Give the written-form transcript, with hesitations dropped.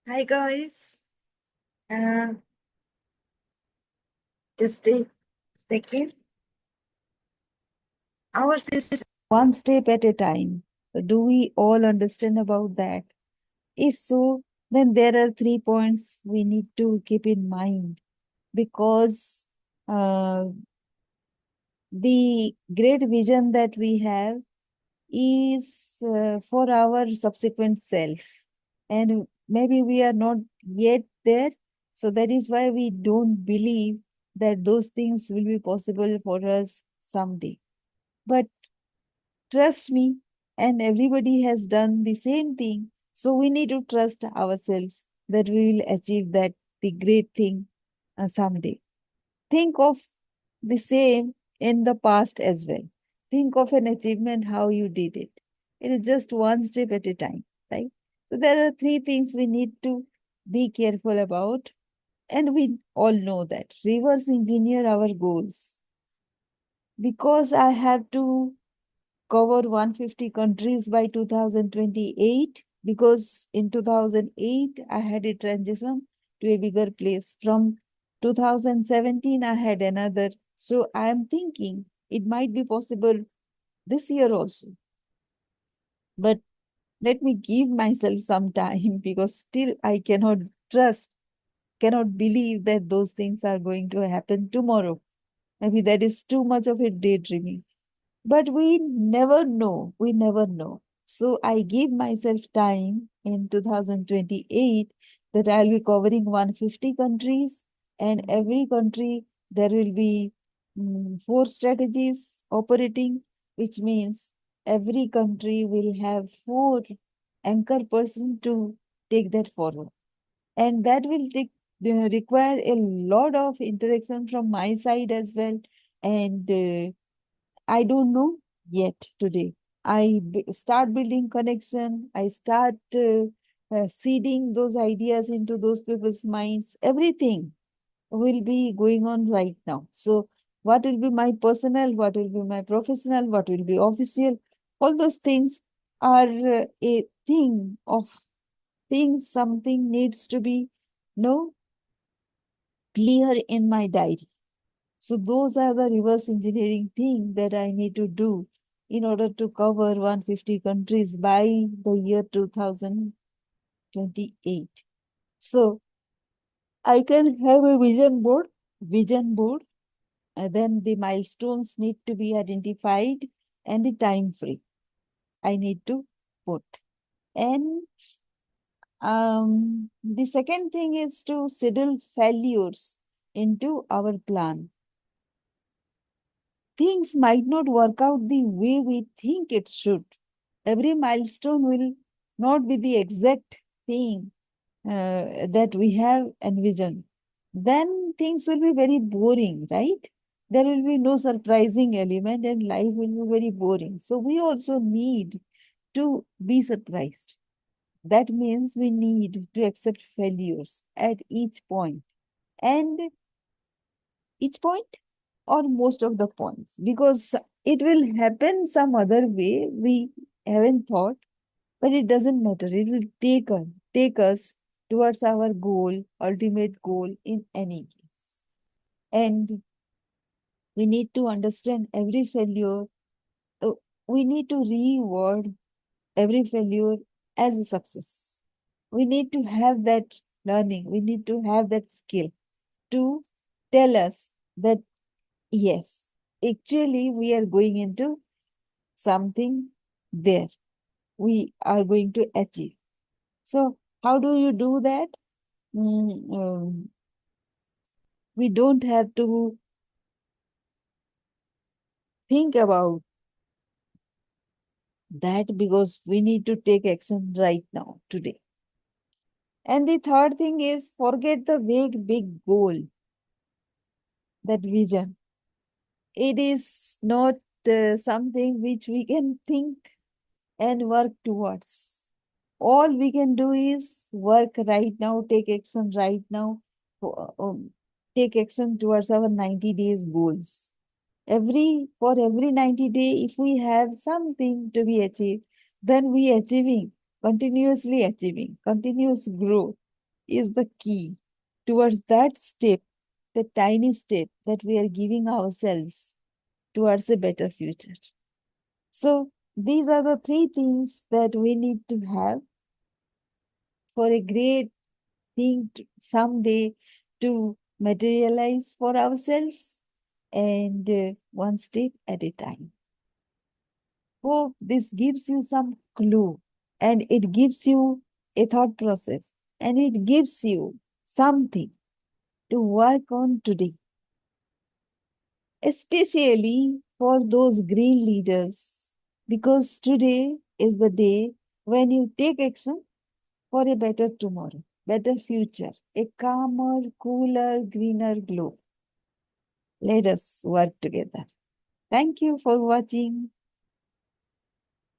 Hi guys. Uh, just a second. Ours is one step at a time. Do we all understand about that? If so, then there are 3 points we need to keep in mind because uh, the great vision that we have is for our subsequent self. And maybe we are not yet there. So that is why we don't believe that those things will be possible for us someday. But trust me, and everybody has done the same thing. So we need to trust ourselves that we will achieve that the great thing someday. Think of the same in the past as well. Think of an achievement, how you did it. It is just one step at a time, right? So there are three things we need to be careful about. And we all know that. Reverse engineer our goals. Because I have to cover 150 countries by 2028, because in 2008 I had a transition to a bigger place. From 2017 I had another. So I am thinking it might be possible this year also. But let me give myself some time because still I cannot trust, cannot believe that those things are going to happen tomorrow. Maybe that is too much of a daydreaming. But we never know. We never know. So I give myself time in 2028 that I'll be covering 150 countries, and every country there will be four strategies operating, which means every country will have four anchor person to take that forward. And that will require a lot of interaction from my side as well. And I don't know yet today. Start building connection. I start seeding those ideas into those people's minds. Everything will be going on right now. So, what will be my personal? What will be my professional? What will be official? All those things are a thing of things. Something needs to be no clear in my diary. So those are the reverse engineering thing that I need to do in order to cover 150 countries by the year 2028. So I can have a vision board, and then the milestones need to be identified and the time frame I need to put. And the second thing is to schedule failures into our plan. Things might not work out the way we think it should. Every milestone will not be the exact thing that we have envisioned. Then things will be very boring, right? There will be no surprising element and life will be very boring. So we also need to be surprised. That means we need to accept failures at each point. And each point or most of the points, because it will happen some other way we haven't thought, but it doesn't matter. It will take us towards our goal, ultimate goal in any case. And we need to understand every failure. uh, We need to reward every failure as a success. We need to have that learning. We need to have that skill to tell us that yes, actually, we are going into something there. We are going to achieve. So, how do you do that? Mm, we don't have to think about that because we need to take action right now, today. And the third thing is forget the vague big goal, that vision. It is not something which we can think and work towards. All we can do is work right now, take action right now, take action towards our 90 days goals. For every 90 day, if we have something to be achieved, then we achieving, continuously achieving, continuous growth. is the key towards that step, the tiny step that we are giving ourselves towards a better future. So these are the three things that we need to have for a great thing someday to materialize for ourselves, and one step at a time. Hope this gives you some clue, and it gives you a thought process, and it gives you something to work on today, especially for those green leaders, because today is the day when you take action for a better tomorrow, better future, a calmer, cooler, greener globe. Let us work together. Thank you for watching.